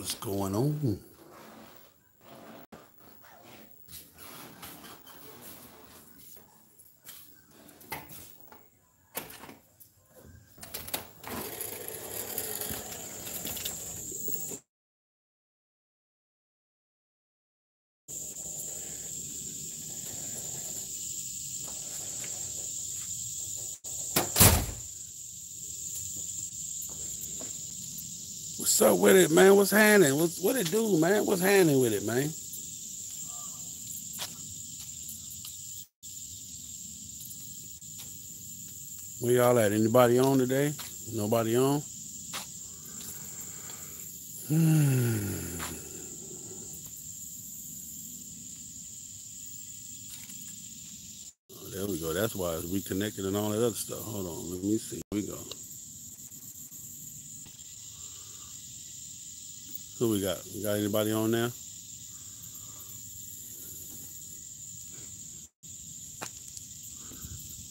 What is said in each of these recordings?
What's going on? What's up with it, man? What's happening? What it do, man? What's happening with it, man? Where y'all at? Anybody on today? Nobody on? There we go. That's why it's reconnected and all that other stuff. Hold on. Let me see. Here we go. Who we got? We got anybody on there?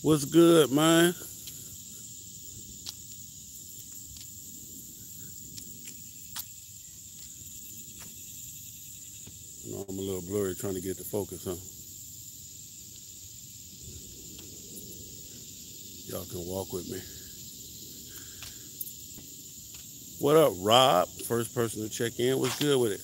What's good, man? You know, I'm a little blurry trying to get the focus, huh? Y'all can walk with me. What up, Rob? First person to check in. What's good with it?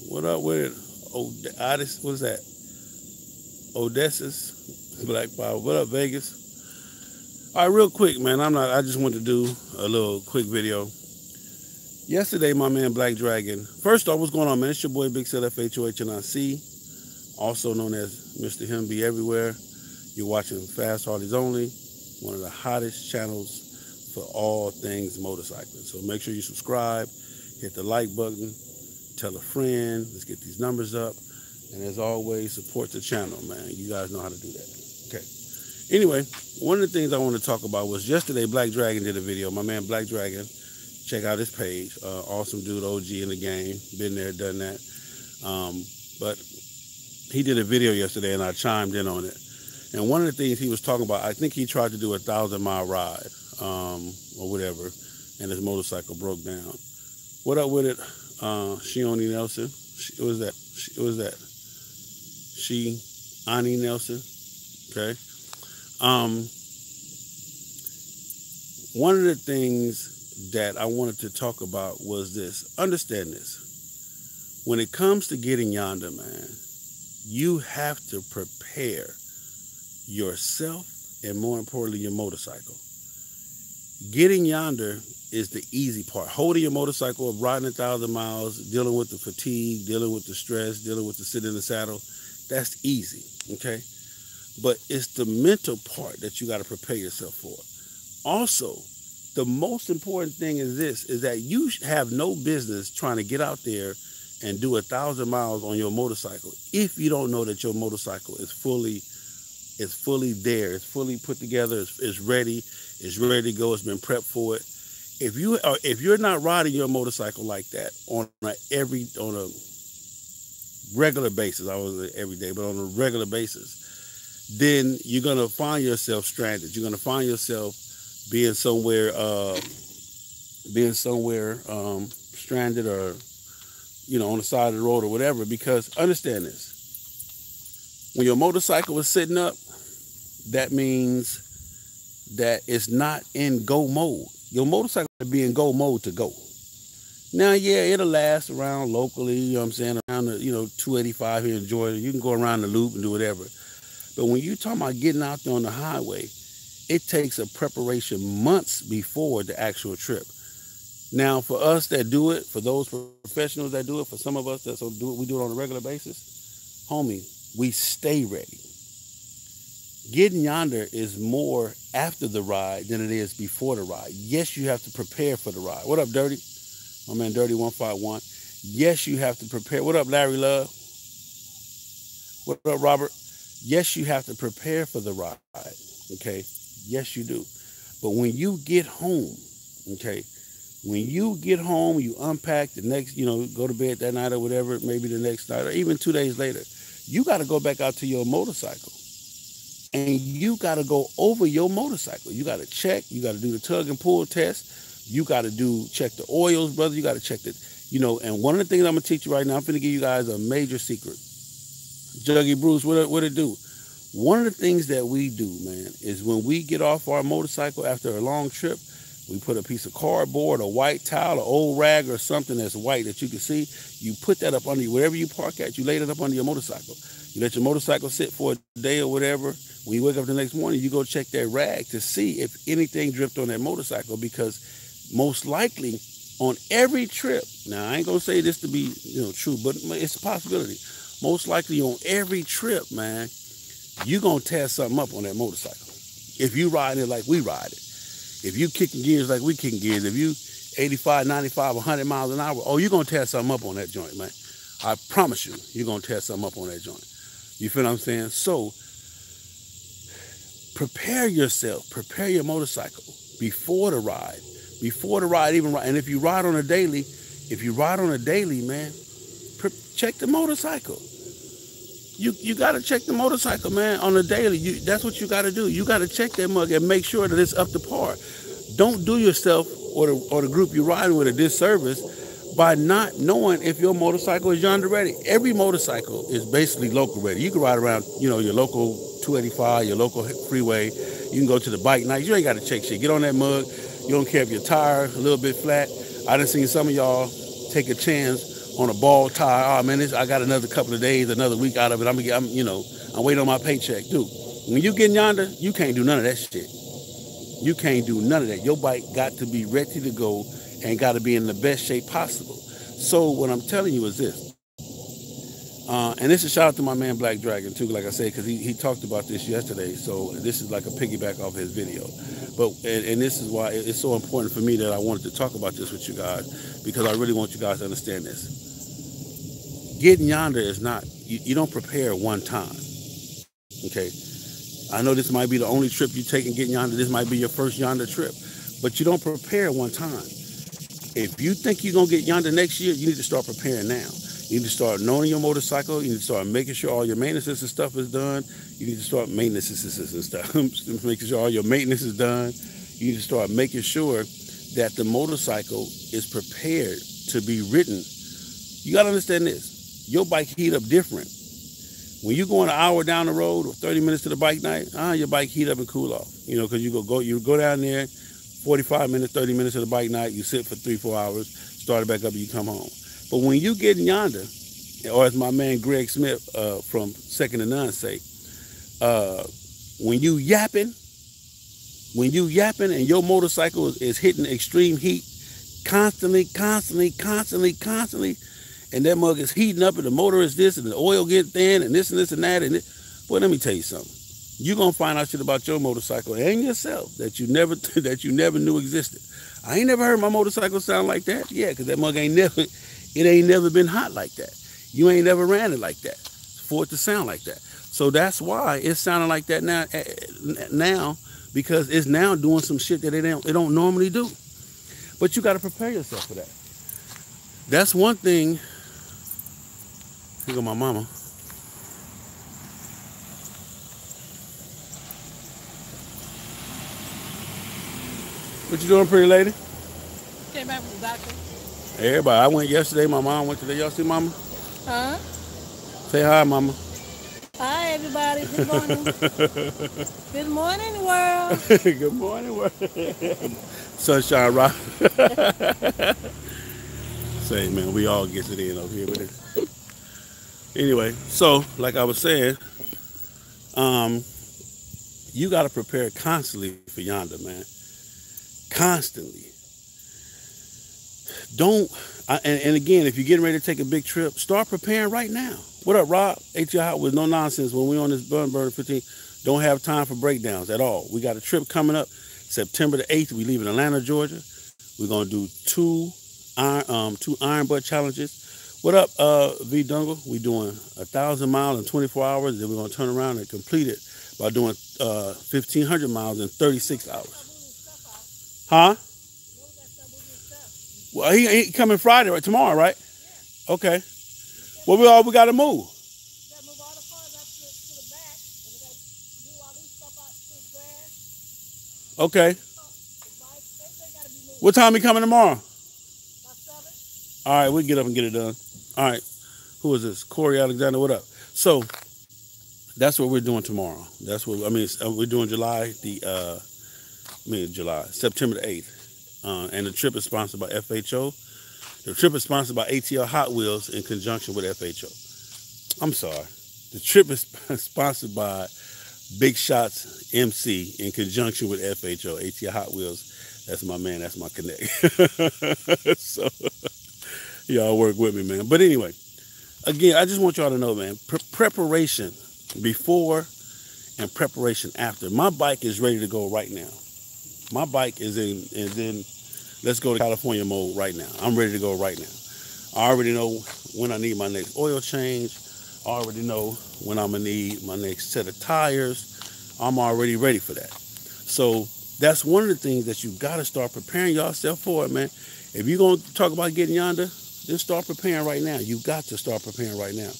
What up with it? Oh, what is that? Odysseus, Black Power. What up, Vegas? All right, real quick, man. I just want to do a little quick video. Yesterday, my man Black Dragon. First off, what's going on, man? It's your boy Big Cell FHOHNIC, also known as Mr. Him Be Everywhere. You're watching Fast Harleys Only, one of the hottest channels for all things motorcycling. So make sure you subscribe, hit the like button, tell a friend. Let's get these numbers up. And as always, support the channel, man. You guys know how to do that. Okay. Anyway, one of the things I want to talk about was yesterday Black Dragon did a video. My man Black Dragon, check out his page. Awesome dude, OG in the game. Been there, done that. But he did a video yesterday and I chimed in on it. And one of the things he was talking about, I think he tried to do a 1,000-mile ride or whatever, and his motorcycle broke down. What up with it? Shioni Nelson. It was that. She, Ani Nelson. Okay. One of the things that I wanted to talk about was this. Understand this. When it comes to getting yonder, man, you have to prepare yourself and, more importantly, your motorcycle. Getting yonder is the easy part. Holding your motorcycle, riding 1,000 miles, dealing with the fatigue, dealing with the stress, dealing with the sit in the saddle, that's easy, okay? But it's the mental part that you got to prepare yourself for. Also, the most important thing is this, is that you have no business trying to get out there and do 1,000 miles on your motorcycle if you don't know that your motorcycle is fully there, it's fully put together, it's ready to go, it's been prepped for it. If you're not riding your motorcycle like that on a regular basis, I was every day, but on a regular basis, then you're gonna find yourself stranded. You're gonna find yourself being somewhere stranded, or on the side of the road or whatever. Because understand this: when your motorcycle is sitting up, that means that it's not in go mode. Your motorcycle will be in go mode to go. Now, yeah, it'll last around locally, you know what I'm saying, around the, 285 here in Georgia. You can go around the loop and do whatever. But when you're talking about getting out there on the highway, it takes a preparation months before the actual trip. Now, for us that do it, for those professionals that do it, for some of us that we do it on a regular basis, homie, we stay ready. Getting yonder is more after the ride than it is before the ride. Yes, you have to prepare for the ride. What up, Dirty? My man, Dirty 151. Yes, you have to prepare. What up, Larry Love? What up, Robert? Yes, you have to prepare for the ride. Okay? Yes, you do. But when you get home, okay, when you get home, you unpack the next, go to bed that night or whatever, maybe the next night or even 2 days later, you got to go back out to your motorcycle. and you got to go over your motorcycle. You got to check. You got to do the tug and pull test. You got to check the oils, brother. You got to check the, and one of the things I'm going to teach you right now, I'm going to give you guys a major secret. Juggy Bruce, what it do? One of the things that we do, man, is when we get off our motorcycle after a long trip, we put a piece of cardboard, a white towel, an old rag or something that's white that you can see. You put that up under you, wherever you park at, you lay it up under your motorcycle. You let your motorcycle sit for a day or whatever. When you wake up the next morning, you go check that rag to see if anything dripped on that motorcycle, because most likely on every trip, now I ain't gonna say this to be true, but it's a possibility. Most likely on every trip, man, you gonna tear something up on that motorcycle. If you ride it like we ride it. If you kicking gears like we kicking gears, if you 85, 95, 100 miles an hour, oh, you're going to tear something up on that joint, man. I promise you, you're going to tear something up on that joint. You feel what I'm saying? So prepare yourself, prepare your motorcycle before the ride, and if you ride on a daily, man, check the motorcycle. You got to check the motorcycle, man, on a daily. That's what you got to do. You got to check that mug and make sure that it's up to par. Don't do yourself or the group you're riding with a disservice by not knowing if your motorcycle is yonder ready. Every motorcycle is basically local ready. You can ride around, your local 285, your local freeway. You can go to the bike night. You ain't got to check shit. Get on that mug. You don't care if your tire a little bit flat. I done seen some of y'all take a chance on a bald tire. Oh man, I got another couple of days, another week out of it. I'm waiting on my paycheck, dude. When you get yonder, you can't do none of that shit. You can't do none of that. Your bike got to be ready to go and got to be in the best shape possible. So what I'm telling you is this, and this is a shout out to my man Black Dragon too, like I said, because he talked about this yesterday. So this is like a piggyback off his video. But and this is why it's so important for me that I wanted to talk about this with you guys, because I really want you guys to understand this. Getting yonder is not, you don't prepare one time, okay? I know this might be the only trip you take and getting yonder. This might be your first yonder trip, but you don't prepare one time. If you think you're going to get yonder next year, you need to start preparing now. You need to start knowing your motorcycle. You need to start making sure all your maintenance and stuff is done. You need to start maintenance and stuff, making sure all your maintenance is done. You need to start making sure that the motorcycle is prepared to be ridden. You got to understand this. Your bike heat up different. When you go an hour down the road or 30 minutes to the bike night, your bike heat up and cool off. Because you go down there, 45 minutes, 30 minutes to the bike night, you sit for 3-4 hours, start it back up and you come home. But when you get yonder, or as my man Greg Smith from Second to None say, when you yapping and your motorcycle is hitting extreme heat constantly, and that mug is heating up and the motor is this and the oil get thin and this and that. Boy, let me tell you something. You're going to find out shit about your motorcycle and yourself that you never knew existed. I ain't never heard my motorcycle sound like that. Yeah, because that mug ain't never been hot like that. You ain't never ran it like that for it to sound like that. So that's why it's sounding like that now, because it's now doing some shit that it don't normally do. But you got to prepare yourself for that. That's one thing. Here go my mama. What you doing, pretty lady? Came back from the doctor. Everybody. I went yesterday. My mom went today. Y'all see mama? Huh? Say hi, mama. Hi, everybody. Good morning. Good morning, world. Good morning, world. Sunshine rock. Say, man, we all get it in over here with it. Anyway, so like I was saying, you got to prepare constantly for yonder, man. Constantly. And again, if you're getting ready to take a big trip, start preparing right now. What up, Rob? HI with no nonsense. When we on this Burn 15, don't have time for breakdowns at all. We got a trip coming up September the 8th. We leave in Atlanta, Georgia. We're going to do two iron butt challenges. What up, V Dungle? We're doing 1,000 miles in 24 hours. Then we're going to turn around and complete it by doing 1,500 miles in 36 hours. Huh? Well, he coming Friday, right? Tomorrow, right? Okay. Well, we got to move. Okay. What time he coming tomorrow? All right, we'll get up and get it done. All right. Who is this? Corey Alexander, what up? So that's what we're doing tomorrow. That's what I mean. We're doing September the 8th. And the trip is sponsored by FHO. The trip is sponsored by ATL Hot Wheels in conjunction with FHO. I'm sorry. The trip is sponsored by Big Shots MC in conjunction with FHO, ATL Hot Wheels. That's my man. That's my connect. So y'all work with me, man. But anyway, again, I just want y'all to know, man, preparation before and preparation after. My bike is ready to go right now. My bike is in let's go to California mode right now. I'm ready to go right now. I already know when I need my next oil change. I already know when I'm going to need my next set of tires. I'm already ready for that. So that's one of the things that you got to start preparing yourself for it, man. If you're going to talk about getting yonder, just start preparing right now. You got to start preparing right now.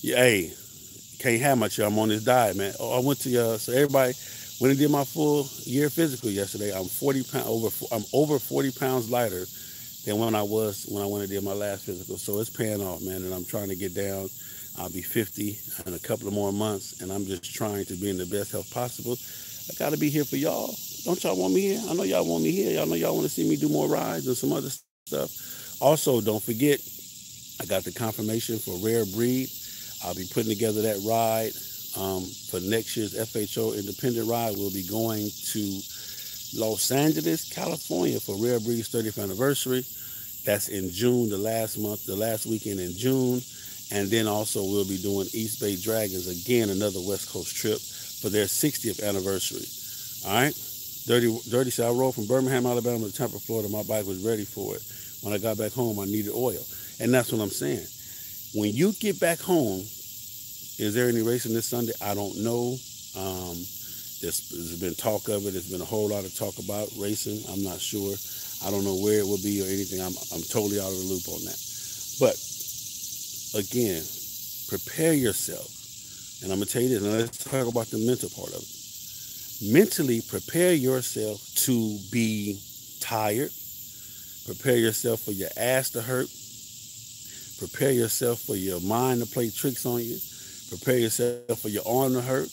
Yeah, hey, can't have much. I'm on this diet, man. I went to so everybody when I did my full year physical yesterday. I'm over 40 pounds lighter than when I went and did my last physical. So it's paying off, man. And I'm trying to get down. I'll be 50 in a couple of more months, and I'm just trying to be in the best health possible. I got to be here for y'all. Don't y'all want me here? I know y'all want me here. Y'all know y'all want to see me do more rides and some other stuff. Also, don't forget, I got the confirmation for Rare Breed. I'll be putting together that ride for next year's FHO Independent Ride. We'll be going to Los Angeles, California for Rare Breed's 30th anniversary. That's in June, the last weekend in June. And then also we'll be doing East Bay Dragons, again, another West Coast trip for their 60th anniversary. All right? Dirty Side, I rode from Birmingham, Alabama to Tampa, Florida. My bike was ready for it. When I got back home, I needed oil. And that's what I'm saying. When you get back home, is there any racing this Sunday? I don't know. There's been talk of it. There's been a whole lot of talk about racing. I'm not sure. I don't know where it will be or anything. I'm totally out of the loop on that. But again, prepare yourself. And I'm going to tell you this, and let's talk about the mental part of it. Mentally prepare yourself to be tired. Prepare yourself for your ass to hurt. Prepare yourself for your mind to play tricks on you. Prepare yourself for your arm to hurt.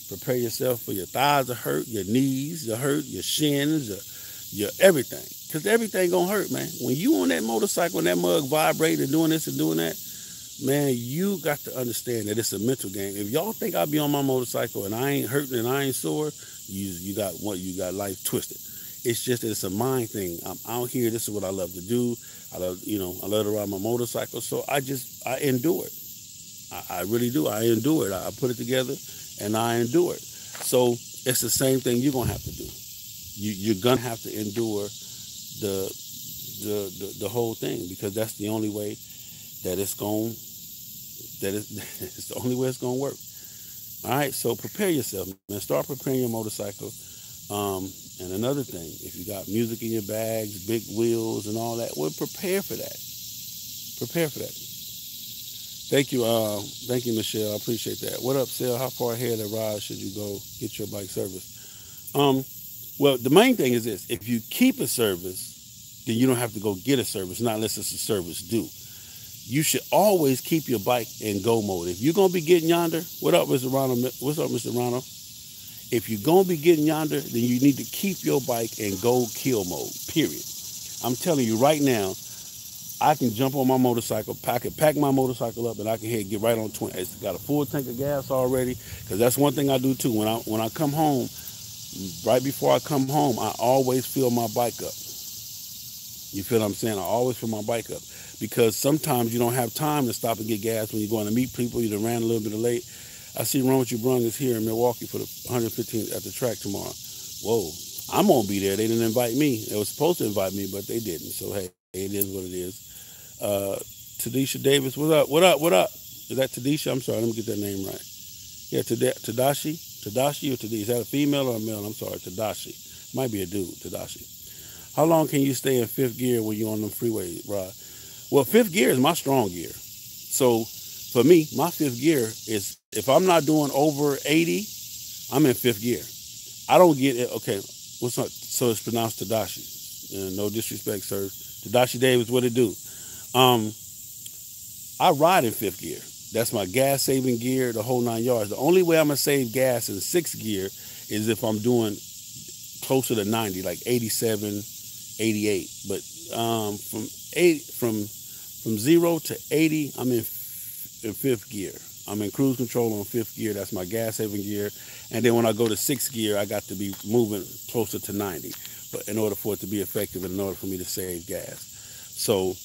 Prepare yourself for your thighs to hurt, your knees to hurt, your shins, your everything. Because everything going to hurt, man. When you on that motorcycle and that mug vibrating and doing this and doing that, man, you got to understand that it's a mental game. If y'all think I'll be on my motorcycle and I ain't hurting and I ain't sore, you got life twisted. It's just that it's a mind thing. I'm out here. This is what I love to do. I love to ride my motorcycle. So I endure it. I really do. I endure it. I put it together and I endure it. So it's the same thing you're gonna have to do. You're gonna have to endure the whole thing, because that's the only way that it's the only way it's gonna work. All right, so prepare yourself, man. Start preparing your motorcycle. And another thing, if you got music in your bags, big wheels and all that, well, prepare for that. Prepare for that. Thank you, Michelle. I appreciate that. What up, Sal? How far ahead of ride should you go get your bike serviced? Well, the main thing is this: if you keep a service, then you don't have to go get a service, not unless it's a service due. You should always keep your bike in go mode. If you're gonna be getting yonder, what up, Mr. Ronald? What's up, Mr. Ronald? If you're gonna be getting yonder, then you need to keep your bike in go kill mode. Period. I'm telling you right now, I can jump on my motorcycle, I can pack my motorcycle up, and I can get right on 20. It's got a full tank of gas already, because that's one thing I do too. When I come home, right before I come home, I always fill my bike up. You feel what I'm saying? I always fill my bike up, because sometimes you don't have time to stop and get gas when you're going to meet people. You done ran a little bit late. I see Run What You Brung is here in Milwaukee for the 115th at the track tomorrow. Whoa, I'm going to be there. They didn't invite me. They were supposed to invite me, but they didn't. So, hey, it is what it is. Tadisha Davis, what up? What up? What up? Is that Tadisha? I'm sorry, let me get that name right. Yeah, Tadashi or Tadashi? Is that a female or a male? I'm sorry, Tadashi. Might be a dude, Tadashi. How long can you stay in fifth gear when you're on the freeway ride? Well, fifth gear is my strong gear. So for me, my fifth gear is, if I'm not doing over 80, I'm in fifth gear. I don't get it. Okay, what's up? So it's pronounced Tadashi. No disrespect, sir. Tadashi Davis, what it do? Um, I ride in fifth gear. That's my gas saving gear, the whole 9 yards. The only way I'm gonna save gas in sixth gear is if I'm doing closer to 90, like 87, 88. But from 0 to 80, I'm in fifth gear. I'm in cruise control on fifth gear. That's my gas saving gear. And then when I go to sixth gear, I got to be moving closer to 90. But in order for it to be effective, and in order for me to save gas. So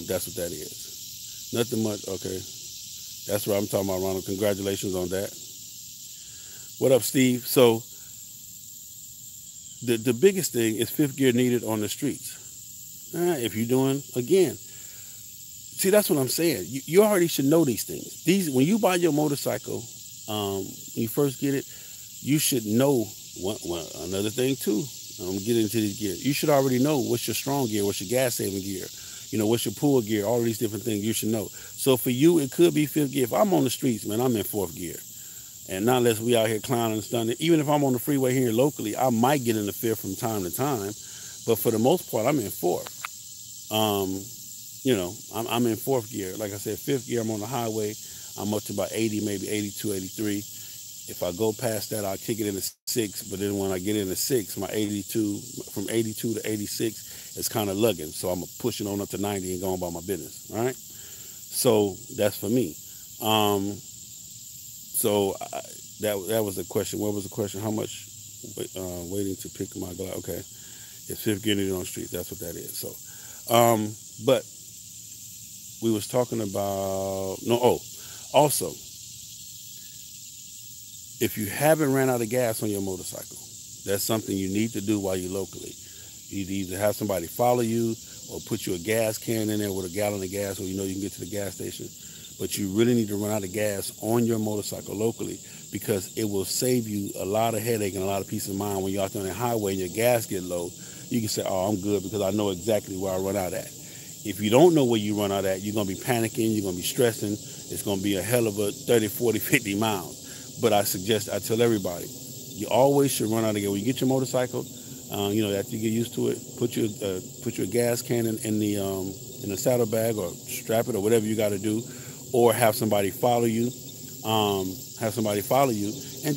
that's what that is. Nothing much. Okay. That's what I'm talking about, Ronald. Congratulations on that. What up, Steve? So the biggest thing is fifth gear needed on the streets. If you're doing, again, see, that's what I'm saying. You already should know these things. When you buy your motorcycle, when you first get it, you should know another thing too. I'm going to get into these gears. You should already know what's your strong gear, what's your gas saving gear, what's your pull gear, all of these different things you should know. So for you, it could be fifth gear. If I'm on the streets, man, I'm in fourth gear. And not unless we out here clowning and stunning. Even if I'm on the freeway here locally, I might get in the fifth from time to time. But for the most part, I'm in fourth. I'm in fourth gear. Like I said, fifth gear, I'm on the highway. I'm up to about 80, maybe 82, 83. If I go past that, I'll kick it into 6. But then when I get into 6, my 82, from 82 to 86, is kind of lugging. So I'm pushing on up to 90 and going about my business. All right. So that's for me. That was the question. What was the question? How much waiting to pick my glass? Okay. It's fifth gear needed on the street. That's what that is. So, but we was talking about, also, if you haven't ran out of gas on your motorcycle, that's something you need to do while you're locally. You need to either have somebody follow you or put you a gas can in there with a gallon of gas so you can get to the gas station. But you really need to run out of gas on your motorcycle locally because it will save you a lot of headache and a lot of peace of mind when you're out there on the highway and your gas get low. You can say, oh, I'm good because I know exactly where I run out at. If you don't know where you run out at, you're going to be panicking, you're going to be stressing. It's going to be a hell of a 30, 40, 50 miles. But I tell everybody, you always should run out of gas. When you get your motorcycle, after you get used to it, put your gas can in the saddlebag or strap it or whatever you got to do, or have somebody follow you. And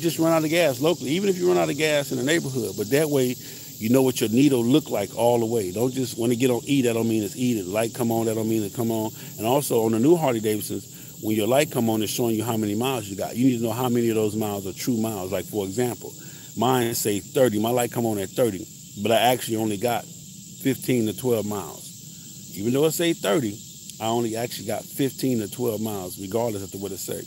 just run out of gas locally, even if you run out of gas in the neighborhood. But that way, you know what your needle look like all the way. Don't just, when it get on E, that don't mean it's E. The light come on, that don't mean it come on. And also on the new Harley Davidsons, when your light come on, it's showing you how many miles you got. You need to know how many of those miles are true miles. Like, for example, mine say 30. My light come on at 30, but I actually only got 15 to 12 miles. Even though it say 30, I only actually got 15 to 12 miles, regardless of what it say.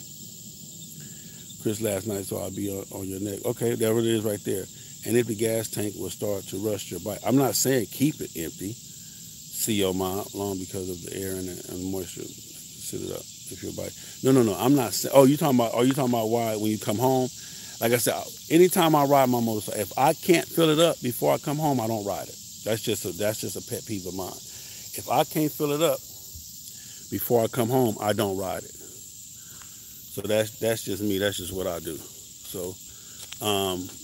Chris last night, so I'll be on your neck. Okay, there it is right there. An empty gas tank will start to rust your bike. I'm not saying keep it empty. See your mouth long because of the air and moisture. Sit it up if your bike. No. I'm not saying. Oh, you talking about why when you come home? Like I said, anytime I ride my motorcycle, if I can't fill it up before I come home, I don't ride it. That's just a pet peeve of mine. If I can't fill it up before I come home, I don't ride it. So that's just me. That's just what I do. So,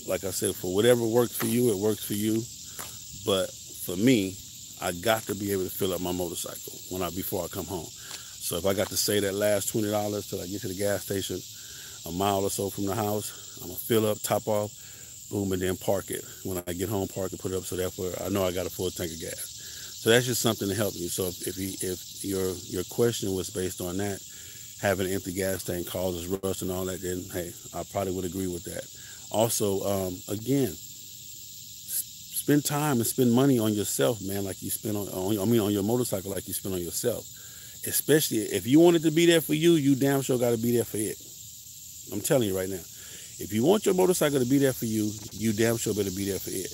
like I said, for whatever works for you, it works for you. But for me, I got to be able to fill up my motorcycle before I come home. So if I got to save that last $20 till I get to the gas station, a mile or so from the house, I'm gonna fill up, top off, boom, and then park it. When I get home, park it, put it up, so therefore I know I got a full tank of gas. So that's just something to help you. So if your question was based on that, having an empty gas tank causes rust and all that, then hey, I probably would agree with that. Also, again, spend time and spend money on yourself, man, like you spend on your motorcycle, like you spend on yourself. Especially if you want it to be there for you, you damn sure got to be there for it. I'm telling you right now. If you want your motorcycle to be there for you, you damn sure better be there for it.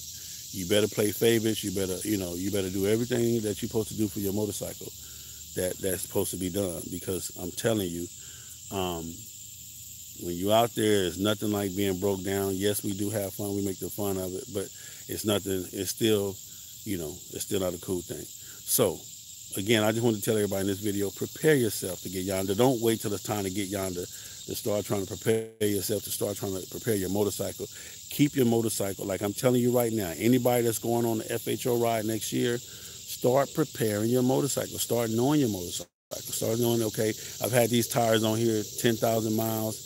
You better play favorites. You better do everything that you're supposed to do for your motorcycle that's supposed to be done. Because I'm telling you, when you're out there, it's nothing like being broke down. Yes, we do have fun. We make the fun of it, but it's nothing. It's still not a cool thing. So again, I just want to tell everybody in this video, prepare yourself to get yonder. Don't wait till it's time to get yonder to start trying to prepare yourself, to start trying to prepare your motorcycle. Keep your motorcycle. Like I'm telling you right now, anybody that's going on the FHO ride next year, start preparing your motorcycle. Start knowing your motorcycle. Start knowing, okay, I've had these tires on here 10,000 miles,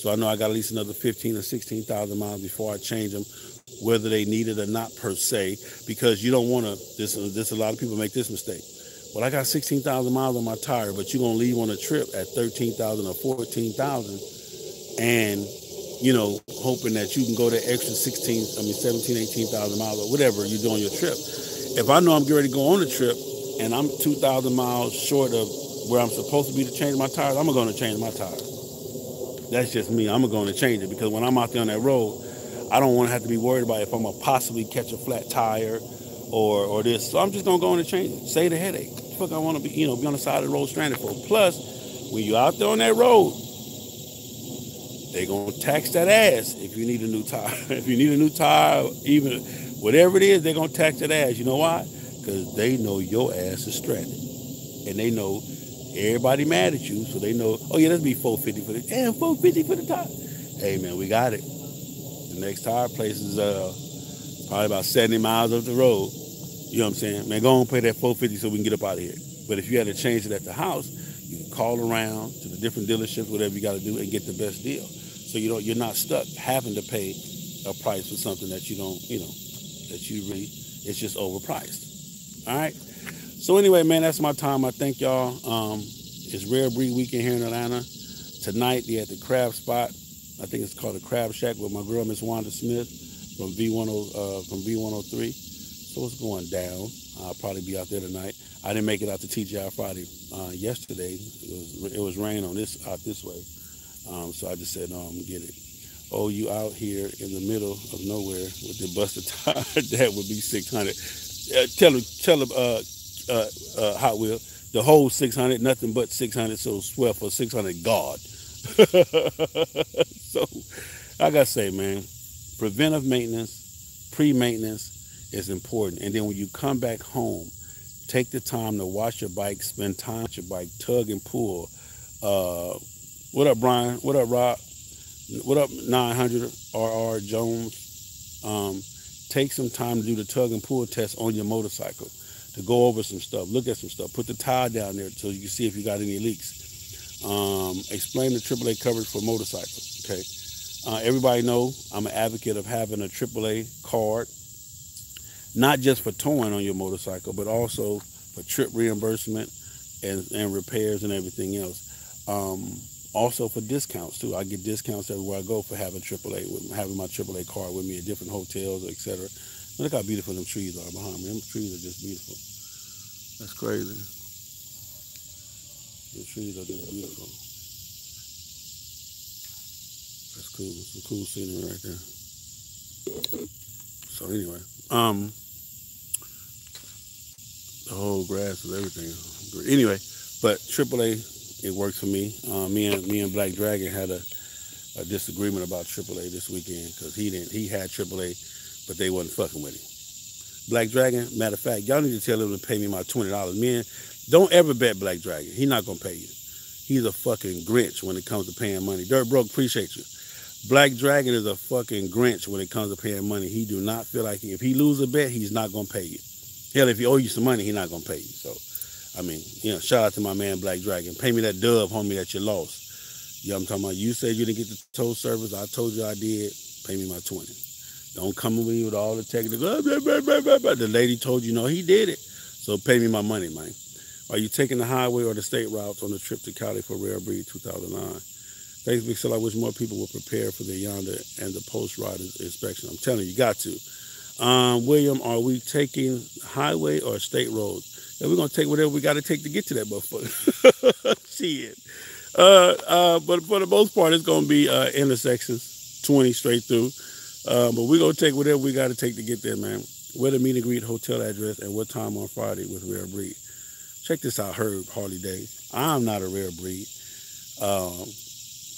so I know I got at least another 15 or 16,000 miles before I change them, whether they need it or not per se, because you don't want to, this a lot of people make this mistake. Well, I got 16,000 miles on my tire, but you're going to leave on a trip at 13,000 or 14,000 and, you know, hoping that you can go the extra 17, 18,000 miles or whatever you do on your trip. If I know I'm getting ready to go on a trip and I'm 2,000 miles short of where I'm supposed to be to change my tires, I'm going to change my tires. That's just me. I'm going to change it because when I'm out there on that road, I don't want to have to be worried about if I'm going to possibly catch a flat tire or this. So I'm just going to go in and change it. Save the headache. Fuck, I want to be, you know, be on the side of the road stranded for. Plus, when you're out there on that road, they're going to tax that ass if you need a new tire. If you need a new tire, even whatever it is, they're going to tax that ass. You know why? Because they know your ass is stranded. And they know everybody mad at you, so they know, oh yeah, let's be $450 for the, damn, $450 for the tire. Hey man, we got it. The next tire place is probably about 70 miles up the road. You know what I'm saying? Man, go on and pay that $450 so we can get up out of here. But if you had to change it at the house, you can call around to the different dealerships, whatever you got to do, and get the best deal. So you're not stuck having to pay a price for something that you don't, you know, that you really, it's just overpriced. All right. So anyway, man, that's my time. I thank y'all. It's Rare Breed Weekend here in Atlanta. Tonight, they at the Crab Spot. I think it's called the Crab Shack with my girl, Miss Wanda Smith from V103. So it's going down. I'll probably be out there tonight. I didn't make it out to TGI Friday yesterday. It was rain on out this way. So I just said, no, I'm gonna get it. Oh, you out here in the middle of nowhere with the busted tire? That would be 600. Tell them. Hot Wheel, the whole 600, nothing but 600, so swear for 600 God. So I gotta say, man, preventive maintenance, pre-maintenance is important. And then when you come back home, take the time to wash your bike, spend time with your bike, tug and pull. What up, Brian? What up, Rob? What up, 900 RR Jones? Take some time to do the tug and pull test on your motorcycle, to go over some stuff, look at some stuff, put the tire down there so you can see if you got any leaks. Explain the AAA coverage for motorcycles, okay? Everybody know I'm an advocate of having a AAA card, not just for towing on your motorcycle, but also for trip reimbursement and repairs and everything else. Also for discounts too. I get discounts everywhere I go for having having my AAA card with me at different hotels, etc. Look how beautiful them trees are behind me. Them trees are just beautiful. That's crazy. The trees are just beautiful. That's cool. Some cool scenery right there. So anyway, the whole grass is everything. Anyway, but AAA, it works for me. Me and Black Dragon had a disagreement about AAA this weekend because he had AAA, but they wasn't fucking with him. Black Dragon, matter of fact, y'all need to tell him to pay me my $20. Man, don't ever bet Black Dragon. He's not gonna pay you. He's a fucking Grinch when it comes to paying money. Dirt Broke, appreciate you. Black Dragon is a fucking Grinch when it comes to paying money. He do not feel like if he lose a bet, he's not gonna pay you. Hell, if he owe you some money, he's not gonna pay you. So, I mean, you know, shout out to my man Black Dragon. Pay me that dub, homie, that you lost. You know what I'm talking about? You said you didn't get the tow service. I told you I did. Pay me my 20. Don't come with me with all the technical. The lady told you, no, he did it. So pay me my money, man. Are you taking the highway or the state routes on the trip to Cali for Rare Breed 2009? Thanks, Big Sell. I wish more people would prepare for the yonder and the post-ride inspection. I'm telling you, you got to. William, are we taking highway or state roads? Yeah, we're going to take whatever we got to take to get to that motherfucker. Shit. But for the most part, it's going to be intersections, 20 straight through. But we're going to take whatever we got to take to get there, man. Where the meet and greet, hotel address, and what time on Friday with Rare Breed. Check this out, Herb Harley Day. I'm not a Rare Breed.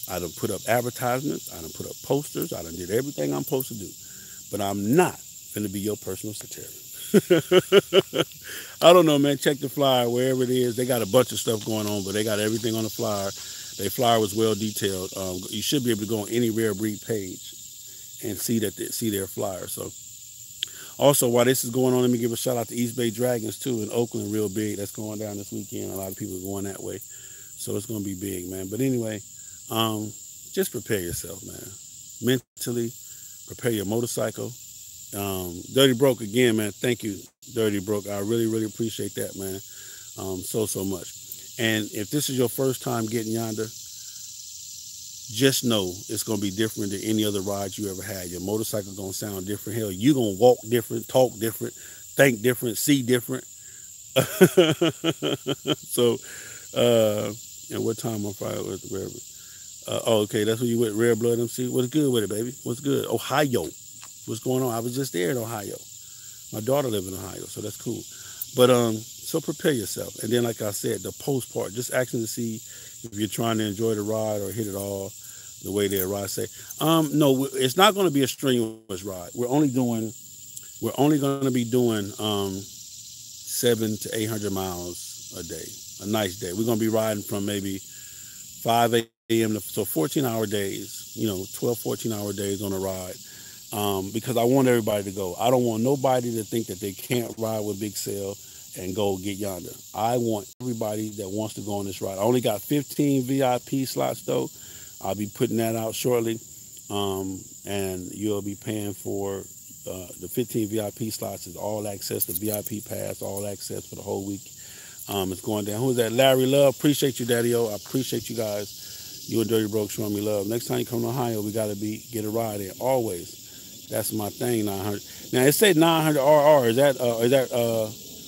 I done put up advertisements. I done put up posters. I done did everything I'm supposed to do. But I'm not going to be your personal secretary. I don't know, man. Check the flyer wherever it is. They got a bunch of stuff going on, but they got everything on the flyer. Their flyer was well detailed. You should be able to go on any Rare Breed page and see their flyer. So, also while this is going on, let me give a shout out to East Bay Dragons too in Oakland, real big. That's going down this weekend. A lot of people are going that way, so it's going to be big, man. But anyway, just prepare yourself, man. Mentally, prepare your motorcycle. Dirty Broke again, man. Thank you, Dirty Broke. I really, really appreciate that, man. So much. And if this is your first time getting yonder, just know it's going to be different than any other ride you ever had. Your motorcycle going to sound different. Hell, you going to walk different, talk different, think different, see different. So, and what time on Friday was wherever? Okay, that's when you went Rare Blood MC. What's good with it, baby? What's good? Ohio. What's going on? I was just there in Ohio. My daughter lives in Ohio, so that's cool. But so prepare yourself. And then, like I said, the post part, just asking to see if you're trying to enjoy the ride or hit it all the way their ride say. No, it's not going to be a strenuous ride. We're only going to be doing 700 to 800 miles a day, a nice day. We're going to be riding from maybe 5 a.m. So 14-hour days, 12, 14-hour days on a ride. Because I want everybody to go. I don't want nobody to think that they can't ride with Big Cell and go get yonder. I want everybody that wants to go on this ride. I only got 15 VIP slots though. I'll be putting that out shortly. And you'll be paying for the 15 VIP slots is all access, the VIP pass, all access for the whole week. It's going down. Who's that? Larry Love. Appreciate you, Daddy-O. I appreciate you guys. You and Dirty Broke showing me love. Next time you come to Ohio, we got to get a ride in. Always. That's my thing, 900. Now, it said 900 RR. Is that,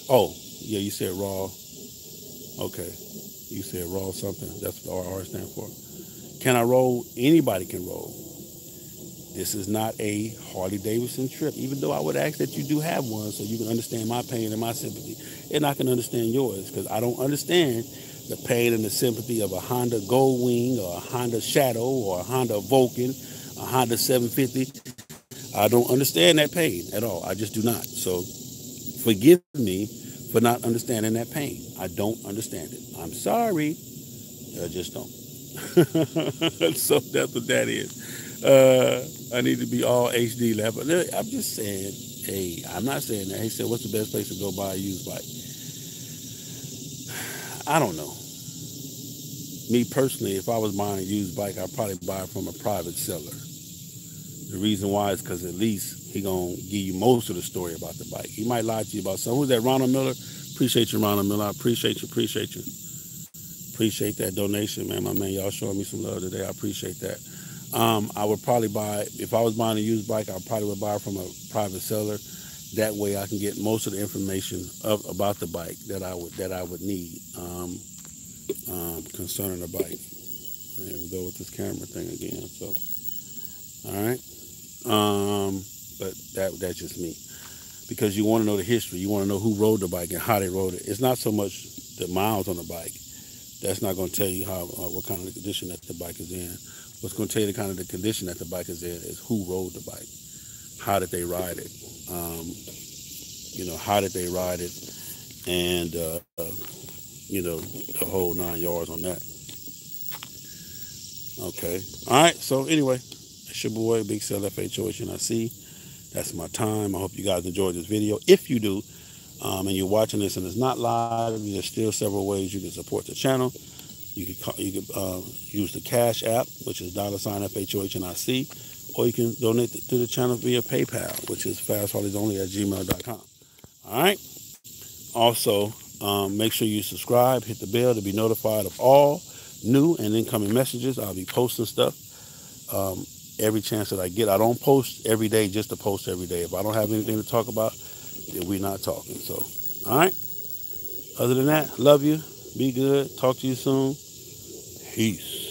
oh, yeah, you said raw. Okay. You said raw something. That's what the RR stand for. Can I roll? Anybody can roll. This is not a Harley-Davidson trip, even though I would ask that you do have one so you can understand my pain and my sympathy. And I can understand yours, because I don't understand the pain and the sympathy of a Honda Goldwing or a Honda Shadow or a Honda Vulcan, a Honda 750. I don't understand that pain at all. I just do not. So forgive me for not understanding that pain. I don't understand it. I'm sorry. I just don't. So that's what that is. I need to be all HD level. I'm just saying, hey, I'm not saying that. He said, what's the best place to go buy a used bike? I don't know. Me personally, if I was buying a used bike, I'd probably buy it from a private seller. The reason why is because at least he going to give you most of the story about the bike. He might lie to you about something. Who's that, Ronald Miller? Appreciate you, Ronald Miller. I appreciate you. Appreciate that donation, man. My man, y'all showing me some love today. I appreciate that. I would probably buy, if I was buying a used bike, I probably would buy it from a private seller. That way I can get most of the information about the bike that I would need concerning the bike. Here we go with this camera thing again. So, all right. But that's just me. Because you want to know the history. You want to know who rode the bike and how they rode it. It's not so much the miles on the bike. That's not going to tell you what kind of condition that the bike is in. What's going to tell you the kind of the condition that the bike is in is who rode the bike. How did they ride it? How did they ride it? And, the whole 9 yards on that. Okay. All right. So anyway, it's your boy, Big Cell FHOHNIC. That's my time. I hope you guys enjoyed this video. If you do, and you're watching this and it's not live, there's still several ways you can support the channel. You could use the Cash app, which is $FHOHNIC, or you can donate to the channel via PayPal, which is fastharleysonly@gmail.com. All right. Also, make sure you subscribe, hit the bell to be notified of all new and incoming messages. I'll be posting stuff every chance that I get. I don't post every day just to post every day. If I don't have anything to talk about, then we're not talking. So, all right. Other than that, love you. Be good. Talk to you soon. Peace.